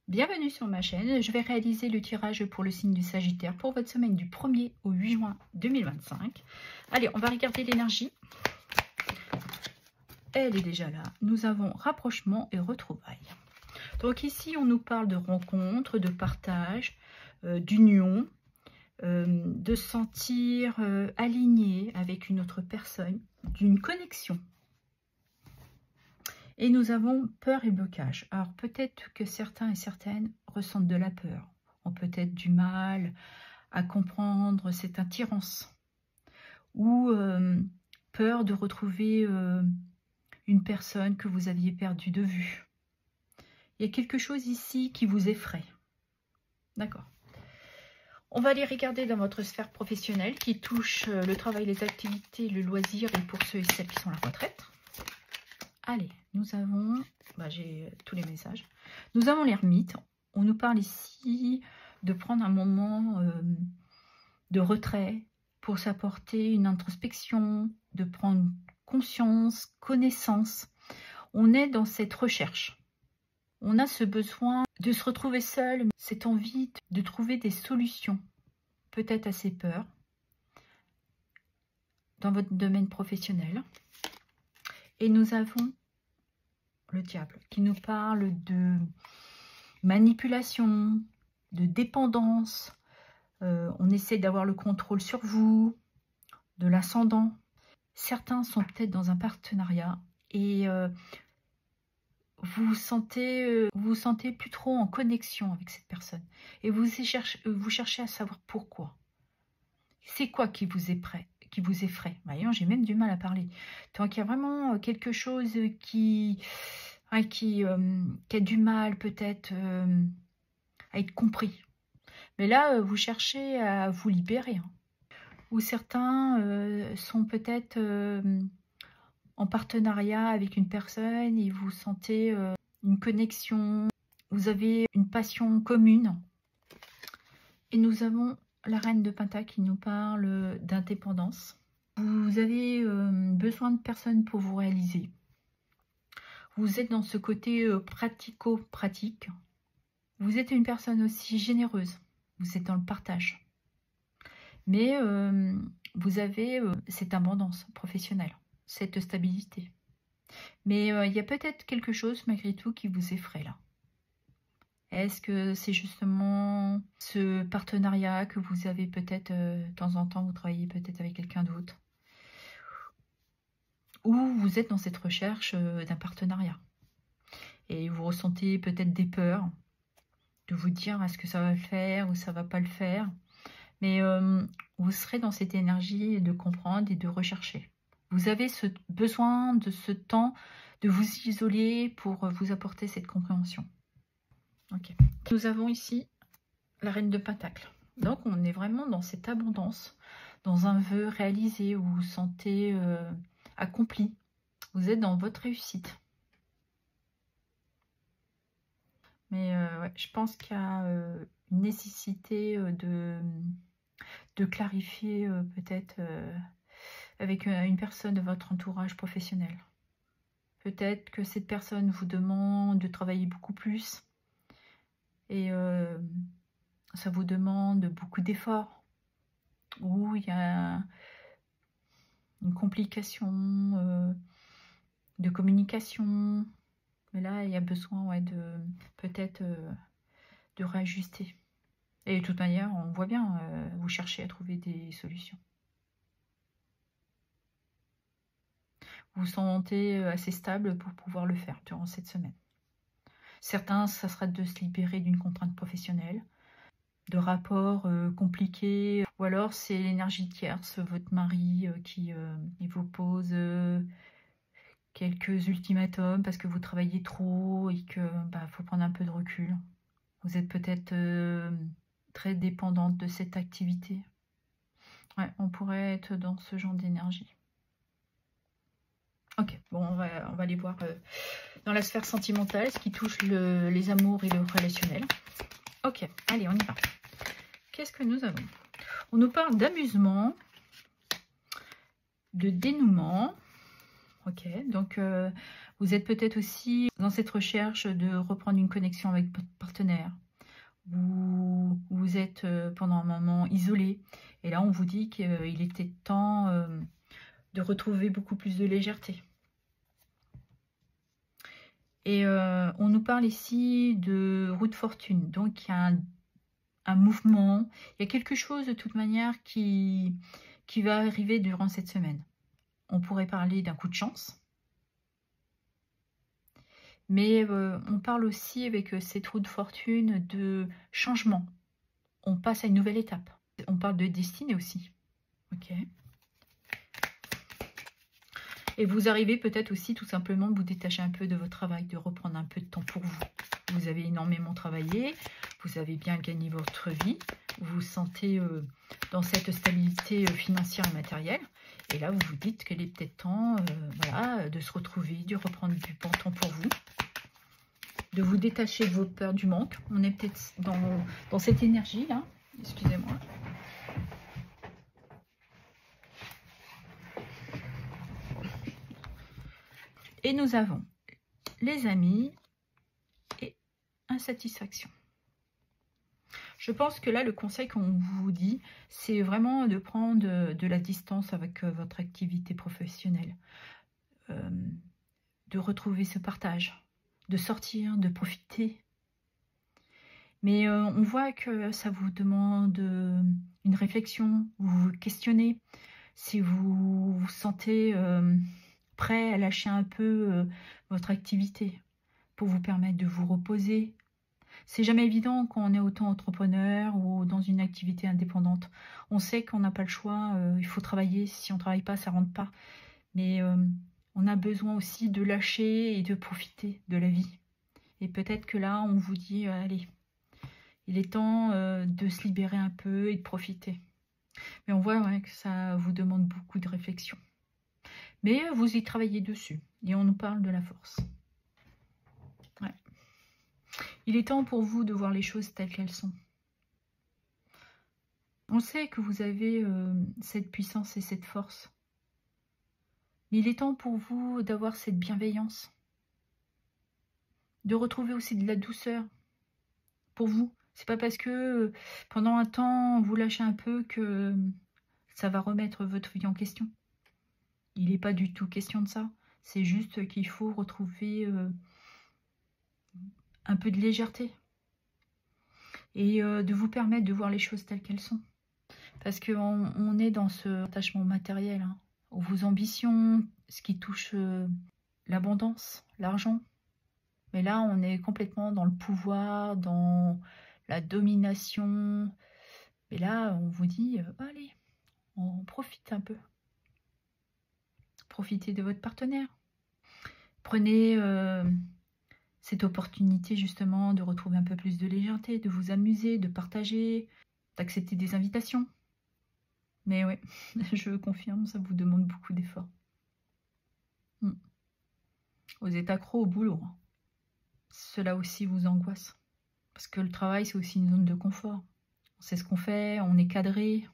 Bienvenue sur ma chaîne, je vais réaliser le tirage pour le signe du Sagittaire pour votre semaine du 1er au 8 juin 2025. Allez, on va regarder l'énergie. Elle est déjà là. Nous avons rapprochement et retrouvailles. Donc ici, on nous parle de rencontre, de partage, d'union, de se sentir aligné avec une autre personne, d'une connexion. Et nous avons peur et blocage. Alors peut-être que certains et certaines ressentent de la peur, ont peut-être du mal à comprendre cette attirance, ou peur de retrouver une personne que vous aviez perdue de vue. Il y a quelque chose ici qui vous effraie. D'accord. On va aller regarder dans votre sphère professionnelle qui touche le travail, les activités, le loisir et pour ceux et celles qui sont à la retraite. Allez, nous avons, j'ai tous les messages. Nous avons l'ermite. On nous parle ici de prendre un moment de retrait pour s'apporter une introspection, de prendre conscience, connaissance. On est dans cette recherche. On a ce besoin de se retrouver seul, cette envie de trouver des solutions, peut-être à ces peurs, dans votre domaine professionnel. Et nous avons le diable qui nous parle de manipulation, de dépendance. On essaie d'avoir le contrôle sur vous, de l'ascendant. Certains sont peut-être dans un partenariat et vous vous sentez plus trop en connexion avec cette personne. Et vous cherchez à savoir pourquoi. C'est quoi qui vous effraie. Voyons, j'ai même du mal à parler. Donc il y a vraiment quelque chose qui a du mal peut-être à être compris. Mais là, vous cherchez à vous libérer. Ou certains sont peut-être en partenariat avec une personne et vous sentez une connexion. Vous avez une passion commune. Et nous avons la reine de Pentacle qui nous parle d'indépendance. Vous avez besoin de personnes pour vous réaliser. Vous êtes dans ce côté pratico-pratique. Vous êtes une personne aussi généreuse. Vous êtes dans le partage. Mais vous avez cette abondance professionnelle, cette stabilité. Mais il y a peut-être quelque chose malgré tout qui vous effraie là. Est-ce que c'est justement ce partenariat que vous avez peut-être de temps en temps, vous travaillez peut-être avec quelqu'un d'autre? Ou vous êtes dans cette recherche d'un partenariat. Et vous ressentez peut-être des peurs de vous dire est-ce que ça va le faire ou ça va pas le faire. Mais vous serez dans cette énergie de comprendre et de rechercher. Vous avez ce besoin de ce temps de vous isoler pour vous apporter cette compréhension. Okay. Nous avons ici la reine de Pentacle. Donc on est vraiment dans cette abondance, dans un vœu réalisé où vous vous sentez accompli. Vous êtes dans votre réussite. Mais ouais, je pense qu'il y a une nécessité de clarifier peut-être avec une personne de votre entourage professionnel. Peut-être que cette personne vous demande de travailler beaucoup plus et ça vous demande beaucoup d'efforts. Ou il y a une complication de communication. Mais là, il y a besoin de peut-être de réajuster. Et de toute manière, on voit bien, vous cherchez à trouver des solutions. Vous vous sentez assez stable pour pouvoir le faire durant cette semaine. Certains, ça sera de se libérer d'une contrainte professionnelle, de rapports compliqués, ou alors c'est l'énergie tierce, votre mari qui il vous pose quelques ultimatums parce que vous travaillez trop et que faut prendre un peu de recul. Vous êtes peut-être très dépendante de cette activité. Ouais, on pourrait être dans ce genre d'énergie. Ok, bon, on va aller voir dans la sphère sentimentale, ce qui touche les amours et le relationnel. Ok, allez, on y va. Qu'est-ce que nous avons? On nous parle d'amusement, de dénouement. Ok, donc Vous êtes peut-être aussi dans cette recherche de reprendre une connexion avec votre partenaire. Vous êtes pendant un moment isolé. Et là, on vous dit qu'il était temps de retrouver beaucoup plus de légèreté. Et on nous parle ici de roue de fortune. Donc, il y a un mouvement. Il y a quelque chose de toute manière qui va arriver durant cette semaine. On pourrait parler d'un coup de chance. Mais on parle aussi avec cette roue de fortune de changement. On passe à une nouvelle étape. On parle de destinée aussi. Ok. Et vous arrivez peut-être aussi tout simplement de vous détacher un peu de votre travail, de reprendre un peu de temps pour vous. Vous avez énormément travaillé, vous avez bien gagné votre vie, vous vous sentez dans cette stabilité financière et matérielle. Et là, vous vous dites qu'il est peut-être temps voilà, de se retrouver, de reprendre du bon temps pour vous, de vous détacher de vos peurs du manque. On est peut-être dans cette énergie là, excusez-moi. Et nous avons les amis et insatisfaction. Je pense que là, le conseil qu'on vous dit, c'est vraiment de prendre de la distance avec votre activité professionnelle. De retrouver ce partage, de sortir, de profiter. Mais on voit que ça vous demande une réflexion, vous vous questionnez. Si vous vous sentez prêt à lâcher un peu votre activité pour vous permettre de vous reposer. C'est jamais évident quand on est auto-entrepreneur ou dans une activité indépendante. On sait qu'on n'a pas le choix, il faut travailler. Si on ne travaille pas, ça ne rentre pas. Mais on a besoin aussi de lâcher et de profiter de la vie. Et peut-être que là, on vous dit, allez, il est temps de se libérer un peu et de profiter. Mais on voit que ça vous demande beaucoup de réflexion. Mais vous y travaillez dessus. Et on nous parle de la force. Ouais. Il est temps pour vous de voir les choses telles qu'elles sont. On sait que vous avez cette puissance et cette force. Mais il est temps pour vous d'avoir cette bienveillance. De retrouver aussi de la douceur pour vous. C'est pas parce que pendant un temps, vous lâchez un peu que ça va remettre votre vie en question. Il n'est pas du tout question de ça. C'est juste qu'il faut retrouver un peu de légèreté. Et de vous permettre de voir les choses telles qu'elles sont. Parce qu'on est dans ce attachement matériel, hein, vos ambitions, ce qui touche l'abondance, l'argent. Mais là, on est complètement dans le pouvoir, dans la domination. Et là, on vous dit, allez, on profite un peu. Profitez de votre partenaire. Prenez cette opportunité justement de retrouver un peu plus de légèreté, de vous amuser, de partager, d'accepter des invitations. Mais oui, je confirme, ça vous demande beaucoup d'efforts. Vous êtes accro au boulot. Cela aussi vous angoisse. Parce que le travail, c'est aussi une zone de confort. On sait ce qu'on fait, on est cadré.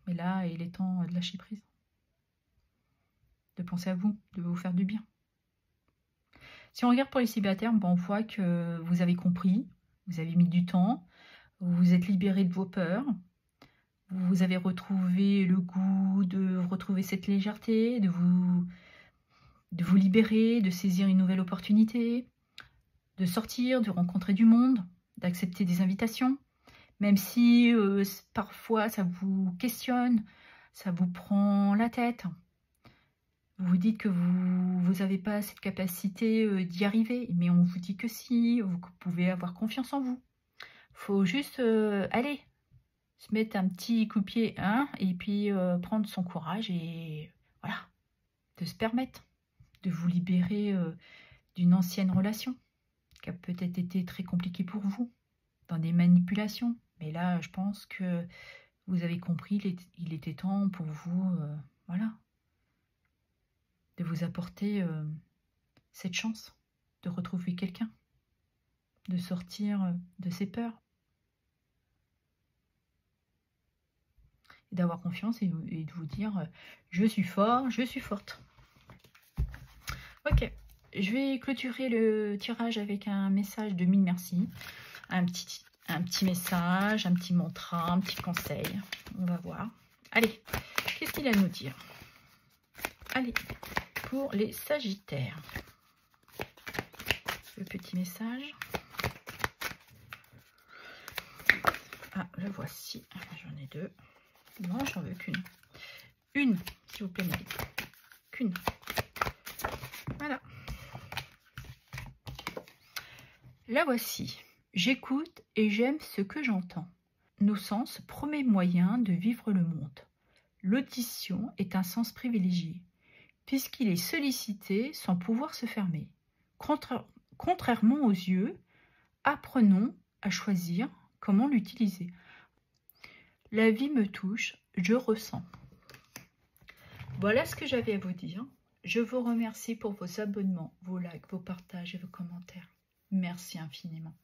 Mais là, il est temps de lâcher prise. De penser à vous, de vous faire du bien. Si on regarde pour les célibataires, on voit que vous avez compris, vous avez mis du temps, vous vous êtes libéré de vos peurs, vous avez retrouvé le goût de retrouver cette légèreté, de vous libérer, de saisir une nouvelle opportunité, de sortir, de rencontrer du monde, d'accepter des invitations, même si parfois ça vous questionne, ça vous prend la tête. Vous vous dites que vous n'avez pas cette capacité d'y arriver, mais on vous dit que si, vous pouvez avoir confiance en vous. Il faut juste aller, se mettre un petit coup de pied, hein, et puis prendre son courage et voilà, de se permettre de vous libérer d'une ancienne relation qui a peut-être été très compliquée pour vous, dans des manipulations. Mais là, je pense que vous avez compris, il était temps pour vous, voilà, de vous apporter cette chance de retrouver quelqu'un, de sortir de ses peurs, et d'avoir confiance et de vous dire je suis fort, je suis forte. Ok, je vais clôturer le tirage avec un message de 1000 merci. Un petit message, un petit mantra, un petit conseil. On va voir. Allez, qu'est-ce qu'il a à nous dire? Allez, pour les Sagittaires. Le petit message. Ah, le voici. J'en ai deux. Non, j'en veux qu'une. Une, s'il vous plaît, Marie. Qu'une. Voilà. La voici. J'écoute et j'aime ce que j'entends. Nos sens, premier moyen de vivre le monde. L'audition est un sens privilégié, puisqu'il est sollicité sans pouvoir se fermer. Contrairement aux yeux, apprenons à choisir comment l'utiliser. La vie me touche, je ressens. Voilà ce que j'avais à vous dire. Je vous remercie pour vos abonnements, vos likes, vos partages et vos commentaires. Merci infiniment.